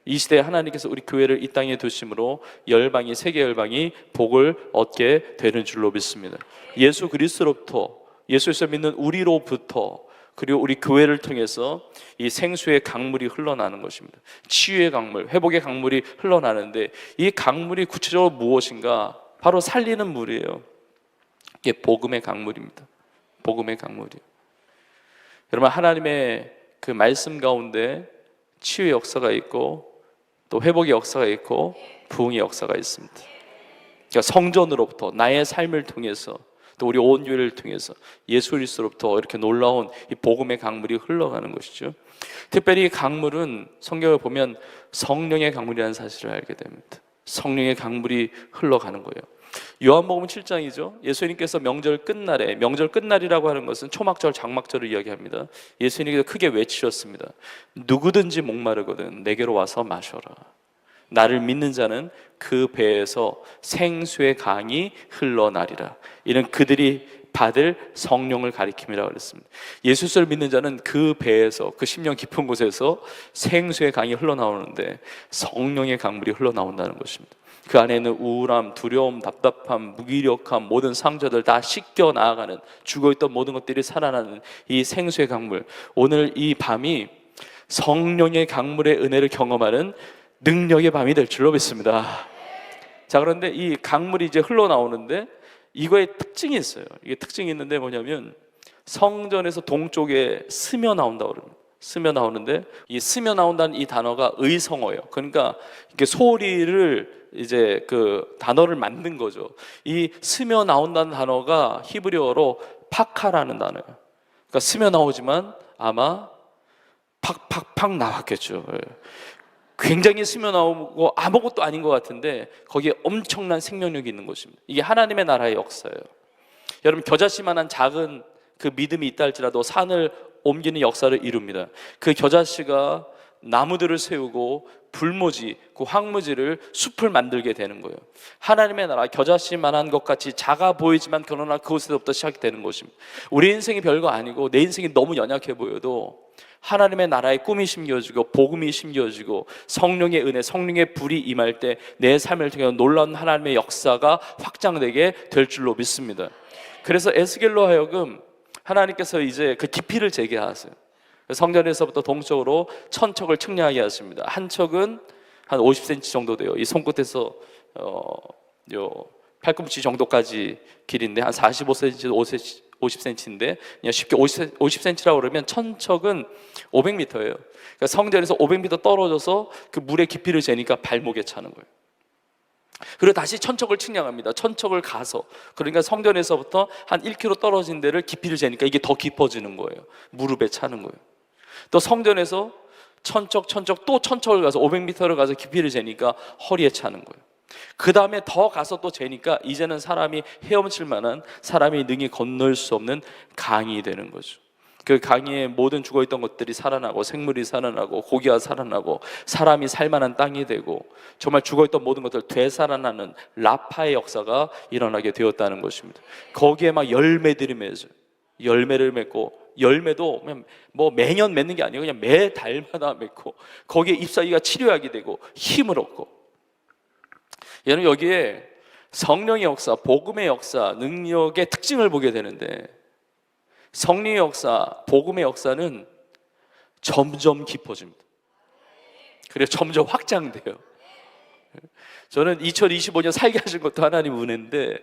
이 시대에 하나님께서 우리 교회를 이 땅에 두심으로 열방이, 세계 열방이 복을 얻게 되는 줄로 믿습니다. 예수 그리스도로부터, 예수를 믿는 우리로부터, 그리고 우리 교회를 통해서 이 생수의 강물이 흘러나는 것입니다. 치유의 강물, 회복의 강물이 흘러나는데 이 강물이 구체적으로 무엇인가? 바로 살리는 물이에요. 이게 복음의 강물입니다. 복음의 강물이에요. 여러분, 하나님의 그 말씀 가운데 치유의 역사가 있고 또 회복의 역사가 있고 부흥의 역사가 있습니다. 그러니까 성전으로부터 나의 삶을 통해서 또 우리 온 교회를 통해서 예수 그리스도로부터 이렇게 놀라운 이 복음의 강물이 흘러가는 것이죠. 특별히 이 강물은 성경을 보면 성령의 강물이라는 사실을 알게 됩니다. 성령의 강물이 흘러가는 거예요. 요한복음 7장이죠. 예수님께서 명절 끝날에, 명절 끝날이라고 하는 것은 초막절, 장막절을 이야기합니다. 예수님께서 크게 외치셨습니다. 누구든지 목마르거든 내게로 와서 마셔라. 나를 믿는 자는 그 배에서 생수의 강이 흘러나리라. 이는 그들이 받을 성령을 가리킴이라고 그랬습니다. 예수를 믿는 자는 그 배에서, 그 심령 깊은 곳에서 생수의 강이 흘러나오는데 성령의 강물이 흘러나온다는 것입니다. 그 안에 있는 우울함, 두려움, 답답함, 무기력함, 모든 상처들 다 씻겨 나아가는, 죽어있던 모든 것들이 살아나는 이 생수의 강물. 오늘 이 밤이 성령의 강물의 은혜를 경험하는 능력의 밤이 될 줄로 믿습니다. 자, 그런데 이 강물이 이제 흘러나오는데 이거에 특징이 있어요. 이게 특징이 있는데 뭐냐면 성전에서 동쪽에 스며 나온다고 그럽니다. 스며 나오는데 이 스며 나온다는 이 단어가 의성어예요. 그러니까 이렇게 소리를 이제 그 단어를 만든 거죠. 이 스며 나온다는 단어가 히브리어로 파카라는 단어예요. 그러니까 스며 나오지만 아마 팍팍팍 나왔겠죠. 굉장히 스며 나오고 아무것도 아닌 것 같은데 거기에 엄청난 생명력이 있는 것입니다. 이게 하나님의 나라의 역사예요. 여러분, 겨자씨만한 작은 그 믿음이 있다 할지라도 산을 옮기는 역사를 이룹니다. 그 겨자씨가 나무들을 세우고 불모지, 그 황무지를 숲을 만들게 되는 거예요. 하나님의 나라, 겨자씨만한 것 같이 작아 보이지만 그러나 그곳에서부터 시작되는 것입니다. 우리 인생이 별거 아니고 내 인생이 너무 연약해 보여도 하나님의 나라의 꿈이 심겨지고 복음이 심겨지고 성령의 은혜, 성령의 불이 임할 때 내 삶을 통해 놀라운 하나님의 역사가 확장되게 될 줄로 믿습니다. 그래서 에스겔로 하여금 하나님께서 이제 그 깊이를 재게 하세요. 성전에서부터 동쪽으로 천척을 측량하게 하십니다. 한 척은 한 50cm 정도 돼요. 이 손끝에서 요 팔꿈치 정도까지 길인데 한 45cm, 50cm인데 그냥 쉽게 50cm라고 그러면 천척은 500m예요. 그러니까 성전에서 500m 떨어져서 그 물의 깊이를 재니까 발목에 차는 거예요. 그리고 다시 천척을 측량합니다. 천척을 가서, 그러니까 성전에서부터 한 1km 떨어진 데를 깊이를 재니까 이게 더 깊어지는 거예요. 무릎에 차는 거예요. 또 성전에서 천척 또 천척을 가서 500m를 가서 깊이를 재니까 허리에 차는 거예요. 그 다음에 더 가서 또 재니까 이제는 사람이 헤엄칠 만한, 사람이 능히 건널 수 없는 강이 되는 거죠. 그 강에 모든 죽어있던 것들이 살아나고 생물이 살아나고 고기가 살아나고 사람이 살만한 땅이 되고 정말 죽어있던 모든 것들 되살아나는 라파의 역사가 일어나게 되었다는 것입니다. 거기에 막 열매들이 맺어요. 열매를 맺고, 열매도 그냥 뭐 매년 맺는 게 아니고 그냥 매 달마다 맺고, 거기에 잎사귀가 치료하게 되고 힘을 얻고. 여러분, 여기에 성령의 역사, 복음의 역사, 능력의 특징을 보게 되는데, 성령의 역사, 복음의 역사는 점점 깊어집니다. 그래서 점점 확장돼요. 저는 2025년 살게 하신 것도 하나님 은혜인데,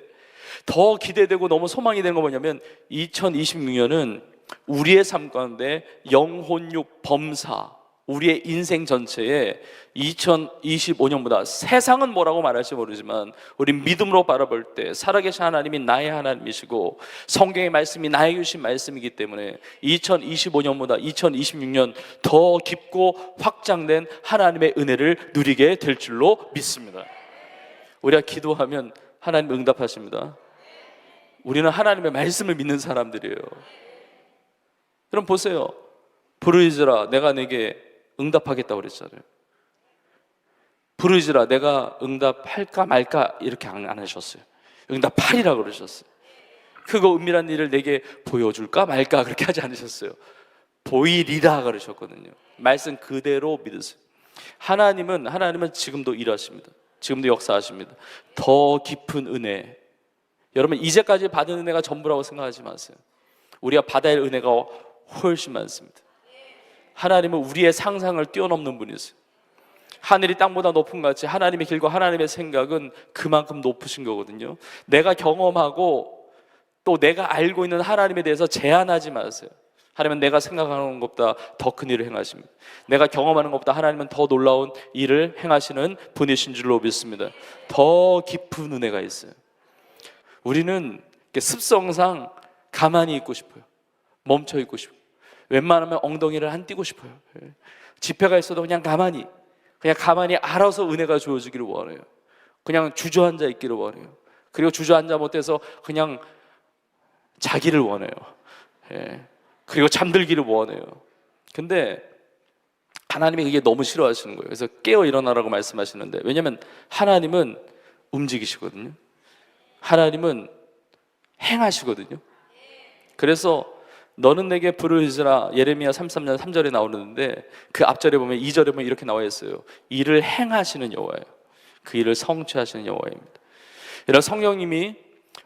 더 기대되고 너무 소망이 되는 건 뭐냐면 2026년은 우리의 삶 가운데 영혼육 범사, 우리의 인생 전체에 2025년보다 세상은 뭐라고 말할지 모르지만 우리 믿음으로 바라볼 때 살아계신 하나님이 나의 하나님이시고 성경의 말씀이 나에게 주신 말씀이기 때문에 2025년보다 2026년 더 깊고 확장된 하나님의 은혜를 누리게 될 줄로 믿습니다. 우리가 기도하면 하나님 응답하십니다. 우리는 하나님의 말씀을 믿는 사람들이에요. 그럼 보세요. 부르짖으라 내가 내게 응답하겠다고 그랬잖아요. 부르짖으라 내가 응답할까 말까 이렇게 안 하셨어요. 응답하리라고 그러셨어요. 크고 은밀한 일을 내게 보여줄까 말까 그렇게 하지 않으셨어요. 보이리라 그러셨거든요. 말씀 그대로 믿으세요. 하나님은 지금도 일하십니다. 지금도 역사하십니다. 더 깊은 은혜, 여러분 이제까지 받은 은혜가 전부라고 생각하지 마세요. 우리가 받아야 할 은혜가 훨씬 많습니다. 하나님은 우리의 상상을 뛰어넘는 분이세요. 하늘이 땅보다 높은 것 같이 하나님의 길과 하나님의 생각은 그만큼 높으신 거거든요. 내가 경험하고 또 내가 알고 있는 하나님에 대해서 제한하지 마세요. 하나님은 내가 생각하는 것보다 더 큰 일을 행하십니다. 내가 경험하는 것보다 하나님은 더 놀라운 일을 행하시는 분이신 줄로 믿습니다. 더 깊은 은혜가 있어요. 우리는 습성상 가만히 있고 싶어요. 멈춰 있고 싶어요. 웬만하면 엉덩이를 안 띄고 싶어요. 집회가 있어도 그냥 가만히 알아서 은혜가 주어지기를 원해요. 그냥 주저앉아 있기를 원해요. 그리고 주저앉아 못해서 그냥 자기를 원해요. 그리고 잠들기를 원해요. 근데 하나님이 그게 너무 싫어하시는 거예요. 그래서 깨어 일어나라고 말씀하시는데, 왜냐하면 하나님은 움직이시거든요. 하나님은 행하시거든요. 그래서 너는 내게 부르짖으라 예레미야 33장 3절에 나오는데 그 앞절에 보면 2절에 보면 이렇게 나와 있어요. 일을 행하시는 여호와예요. 그 일을 성취하시는 여호와입니다. 이런 성령님이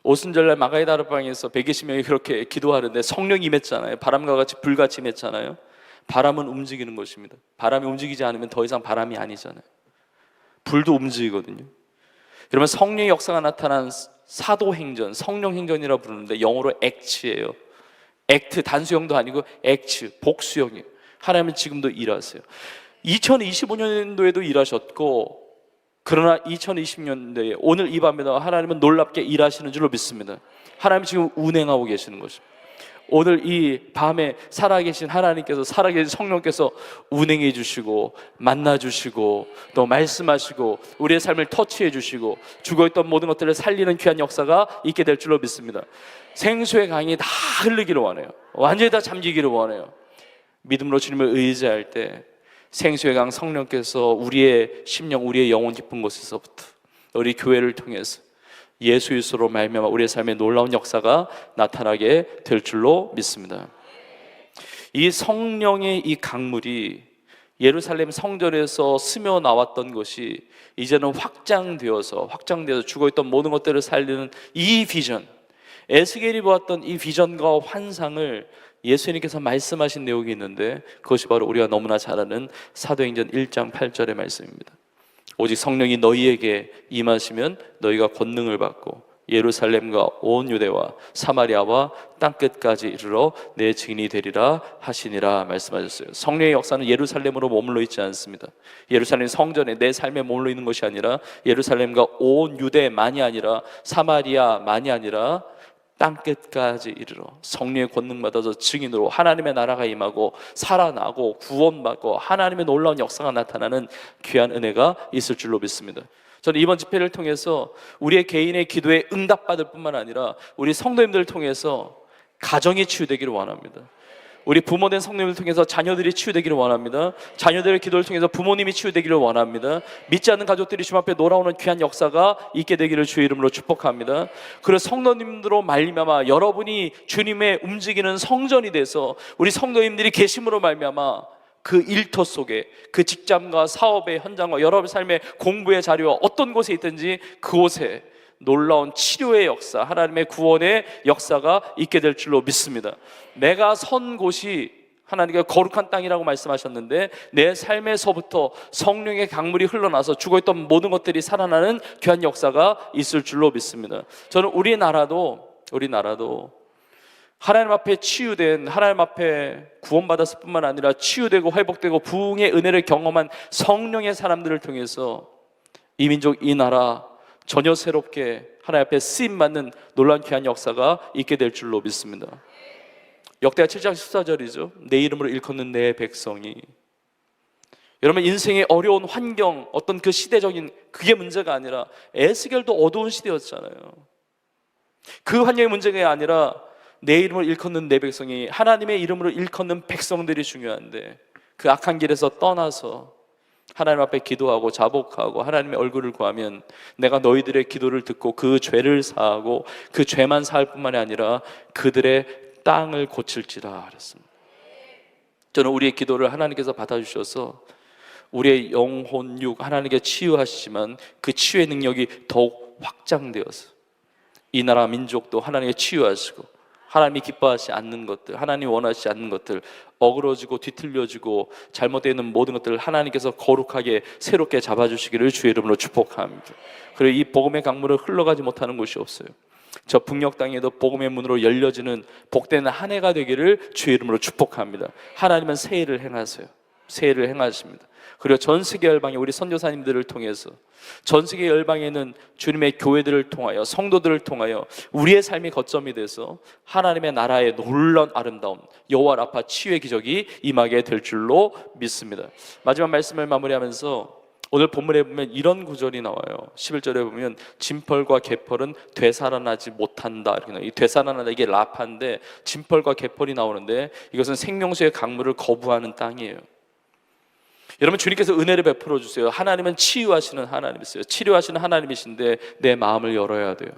오순절날 마가의 다락방에서 120명이 그렇게 기도하는데 성령이 임했잖아요. 바람과 같이 불같이 임했잖아요. 바람은 움직이는 것입니다. 바람이 움직이지 않으면 더 이상 바람이 아니잖아요. 불도 움직이거든요. 그러면 성령의 역사가 나타난 사도행전, 성령행전이라고 부르는데 영어로 액츠예요. 액트, 단수형도 아니고 액츠, 복수형이에요. 하나님은 지금도 일하세요. 2025년도에도 일하셨고, 그러나 2020년도에 오늘 이 밤에도 하나님은 놀랍게 일하시는 줄로 믿습니다. 하나님은 지금 운행하고 계시는 것입니다. 오늘 이 밤에 살아계신 하나님께서, 살아계신 성령께서 운행해 주시고 만나 주시고 또 말씀하시고 우리의 삶을 터치해 주시고 죽어있던 모든 것들을 살리는 귀한 역사가 있게 될 줄로 믿습니다. 생수의 강이 다 흐르기를 원해요. 완전히 다 잠기기를 원해요. 믿음으로 주님을 의지할 때 생수의 강 성령께서 우리의 심령, 우리의 영혼 깊은 곳에서부터 우리 교회를 통해서 예수 그리스도로 말미암아 우리의 삶에 놀라운 역사가 나타나게 될 줄로 믿습니다. 이 성령의 이 강물이 예루살렘 성전에서 스며 나왔던 것이 이제는 확장되어서 죽어있던 모든 것들을 살리는 이 비전, 에스겔이 보았던 이 비전과 환상을 예수님께서 말씀하신 내용이 있는데, 그것이 바로 우리가 너무나 잘 아는 사도행전 1장 8절의 말씀입니다. 오직 성령이 너희에게 임하시면 너희가 권능을 받고 예루살렘과 온 유대와 사마리아와 땅끝까지 이르러 내 증인이 되리라 하시니라 말씀하셨어요. 성령의 역사는 예루살렘으로 머물러 있지 않습니다. 예루살렘 성전에 내 삶에 머물러 있는 것이 아니라 예루살렘과 온 유대만이 아니라 사마리아만이 아니라 땅끝까지 이르러 성령의 권능 받아서 증인으로 하나님의 나라가 임하고 살아나고 구원받고 하나님의 놀라운 역사가 나타나는 귀한 은혜가 있을 줄로 믿습니다. 저는 이번 집회를 통해서 우리의 개인의 기도에 응답받을 뿐만 아니라 우리 성도님들을 통해서 가정이 치유되기를 원합니다. 우리 부모된 성도님을 통해서 자녀들이 치유되기를 원합니다. 자녀들의 기도를 통해서 부모님이 치유되기를 원합니다. 믿지 않는 가족들이 주님 앞에 돌아오는 귀한 역사가 있게 되기를 주의 이름으로 축복합니다. 그리고 성도님들로 말미암아 여러분이 주님의 움직이는 성전이 돼서 우리 성도님들이 계심으로 말미암아 그 일터 속에, 그 직장과 사업의 현장과 여러분의 삶의 공부의 자리와 어떤 곳에 있든지 그곳에 놀라운 치료의 역사, 하나님의 구원의 역사가 있게 될 줄로 믿습니다. 내가 선 곳이 하나님께 거룩한 땅이라고 말씀하셨는데 내 삶에서부터 성령의 강물이 흘러나서 죽어있던 모든 것들이 살아나는 귀한 역사가 있을 줄로 믿습니다. 저는 우리나라도 하나님 앞에 치유된, 하나님 앞에 구원받았을 뿐만 아니라 치유되고 회복되고 부흥의 은혜를 경험한 성령의 사람들을 통해서 이 민족, 이 나라 전혀 새롭게 하나님 앞에 쓰임받는 놀라운 귀한 역사가 있게 될 줄로 믿습니다. 역대하 7장 14절이죠. 내 이름으로 일컫는 내 백성이. 여러분, 인생의 어려운 환경, 어떤 그 시대적인 그게 문제가 아니라 에스겔도 어두운 시대였잖아요. 그 환경의 문제가 아니라 내 이름을 일컫는 내 백성이, 하나님의 이름으로 일컫는 백성들이 중요한데 그 악한 길에서 떠나서 하나님 앞에 기도하고 자복하고 하나님의 얼굴을 구하면 내가 너희들의 기도를 듣고 그 죄를 사하고 그 죄만 사할 뿐만이 아니라 그들의 땅을 고칠지라 그랬습니다. 저는 우리의 기도를 하나님께서 받아주셔서 우리의 영혼, 육 하나님께 치유하시지만 그 치유의 능력이 더욱 확장되어서 이 나라 민족도 하나님께 치유하시고 하나님이 기뻐하지 않는 것들, 하나님이 원하지 않는 것들, 어그러지고 뒤틀려지고 잘못되어 있는 모든 것들을 하나님께서 거룩하게 새롭게 잡아주시기를 주의 이름으로 축복합니다. 그리고 이 복음의 강물을 흘러가지 못하는 곳이 없어요. 저 북녘 땅에도 복음의 문으로 열려지는 복된 한 해가 되기를 주의 이름으로 축복합니다. 하나님은 새해를 행하세요. 새해를 행하십니다. 그리고 전 세계 열방에 우리 선교사님들을 통해서 전 세계 열방에는 주님의 교회들을 통하여 성도들을 통하여 우리의 삶이 거점이 돼서 하나님의 나라의 놀라운 아름다움, 여호와 라파 치유의 기적이 임하게 될 줄로 믿습니다. 마지막 말씀을 마무리하면서 오늘 본문에 보면 이런 구절이 나와요. 11절에 보면 진펄과 개펄은 되살아나지 못한다 이렇게 나와요. 이 되살아나다 이게 라파인데 진펄과 개펄이 나오는데 이것은 생명수의 강물을 거부하는 땅이에요. 여러분, 주님께서 은혜를 베풀어 주세요. 하나님은 치유하시는 하나님이세요. 치료하시는 하나님이신데 내 마음을 열어야 돼요.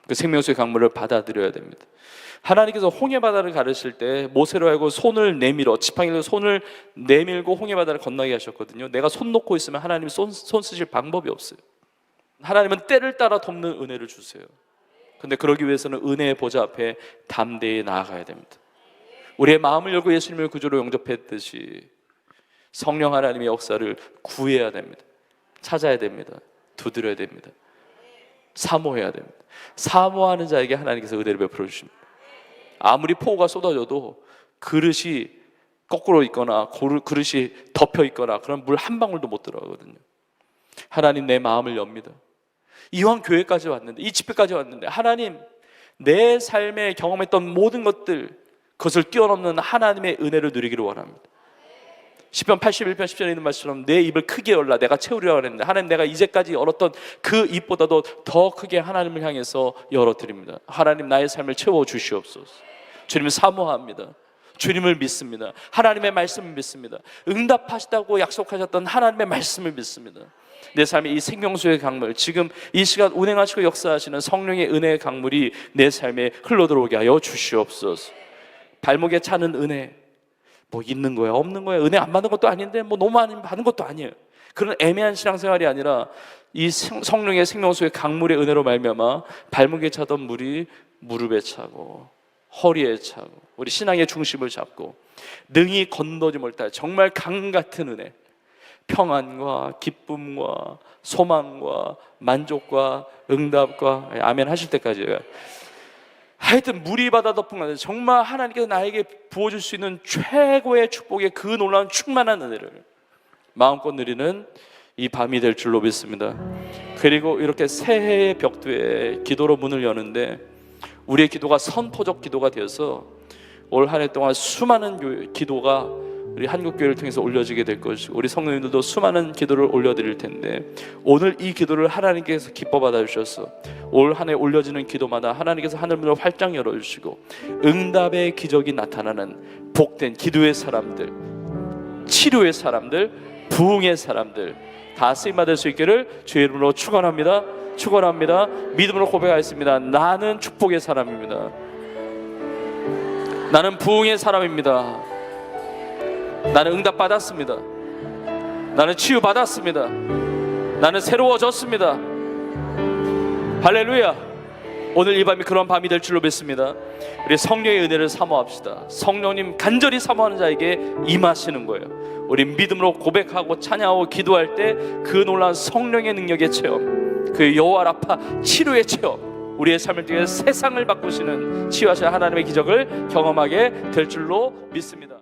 그 생명수의 강물을 받아들여야 됩니다. 하나님께서 홍해바다를 가르실 때 모세로 하여금 손을 내밀어, 지팡이로 손을 내밀고 홍해바다를 건너게 하셨거든요. 내가 손 놓고 있으면 하나님이 손 쓰실 방법이 없어요. 하나님은 때를 따라 돕는 은혜를 주세요. 근데 그러기 위해서는 은혜의 보좌 앞에 담대히 나아가야 됩니다. 우리의 마음을 열고 예수님을 구주로 영접했듯이 성령 하나님의 역사를 구해야 됩니다. 찾아야 됩니다. 두드려야 됩니다. 사모해야 됩니다. 사모하는 자에게 하나님께서 은혜를 베풀어 주십니다. 아무리 폭우가 쏟아져도 그릇이 거꾸로 있거나 그릇이 덮여 있거나 그런 물 한 방울도 못 들어가거든요. 하나님, 내 마음을 엽니다. 이왕 교회까지 왔는데, 이 집회까지 왔는데 하나님, 내 삶에 경험했던 모든 것들, 그것을 뛰어넘는 하나님의 은혜를 누리기를 원합니다. 시편 81편 10절에 있는 말씀처럼 내 입을 크게 열라 내가 채우리라 그랬는데 하나님, 내가 이제까지 열었던 그 입보다도 더 크게 하나님을 향해서 열어드립니다. 하나님, 나의 삶을 채워주시옵소서. 주님을 사모합니다. 주님을 믿습니다. 하나님의 말씀을 믿습니다. 응답하시다고 약속하셨던 하나님의 말씀을 믿습니다. 내 삶의 이 생명수의 강물, 지금 이 시간 운행하시고 역사하시는 성령의 은혜의 강물이 내 삶에 흘러들어오게 하여 주시옵소서. 발목에 차는 은혜, 뭐 있는 거야 없는 거야 은혜 안 받는 것도 아닌데 뭐 너무 많이 받는 것도 아니에요. 그런 애매한 신앙생활이 아니라 이 성령의 생명수의 강물의 은혜로 말미암아 발목에 차던 물이 무릎에 차고 허리에 차고 우리 신앙의 중심을 잡고 능히 건너지 못할 정말 강 같은 은혜, 평안과 기쁨과 소망과 만족과 응답과 아멘 하실 때까지 하여튼 물이 바다 덮은 가운데 정말 하나님께서 나에게 부어줄 수 있는 최고의 축복의 그 놀라운 충만한 은혜를 마음껏 누리는 이 밤이 될 줄로 믿습니다. 그리고 이렇게 새해의 벽두에 기도로 문을 여는데 우리의 기도가 선포적 기도가 되어서 올 한 해 동안 수많은 기도가 우리 한국교회를 통해서 올려지게 될 것이고 우리 성도님들도 수많은 기도를 올려드릴 텐데 오늘 이 기도를 하나님께서 기뻐 받아주셔서 올 한 해 올려지는 기도마다 하나님께서 하늘문을 활짝 열어주시고 응답의 기적이 나타나는 복된 기도의 사람들, 치료의 사람들, 부흥의 사람들 다 쓰임받을 수 있기를 주의 이름으로 축원합니다. 축원합니다. 믿음으로 고백하겠습니다. 나는 축복의 사람입니다. 나는 부흥의 사람입니다. 나는 응답 받았습니다. 나는 치유 받았습니다. 나는 새로워졌습니다. 할렐루야. 오늘 이 밤이 그런 밤이 될 줄로 믿습니다. 우리 성령의 은혜를 사모합시다. 성령님 간절히 사모하는 자에게 임하시는 거예요. 우리 믿음으로 고백하고 찬양하고 기도할 때 그 놀라운 성령의 능력의 체험, 그 여호와 라파 치료의 체험, 우리의 삶을 통해 세상을 바꾸시는 치유하시는 하나님의 기적을 경험하게 될 줄로 믿습니다.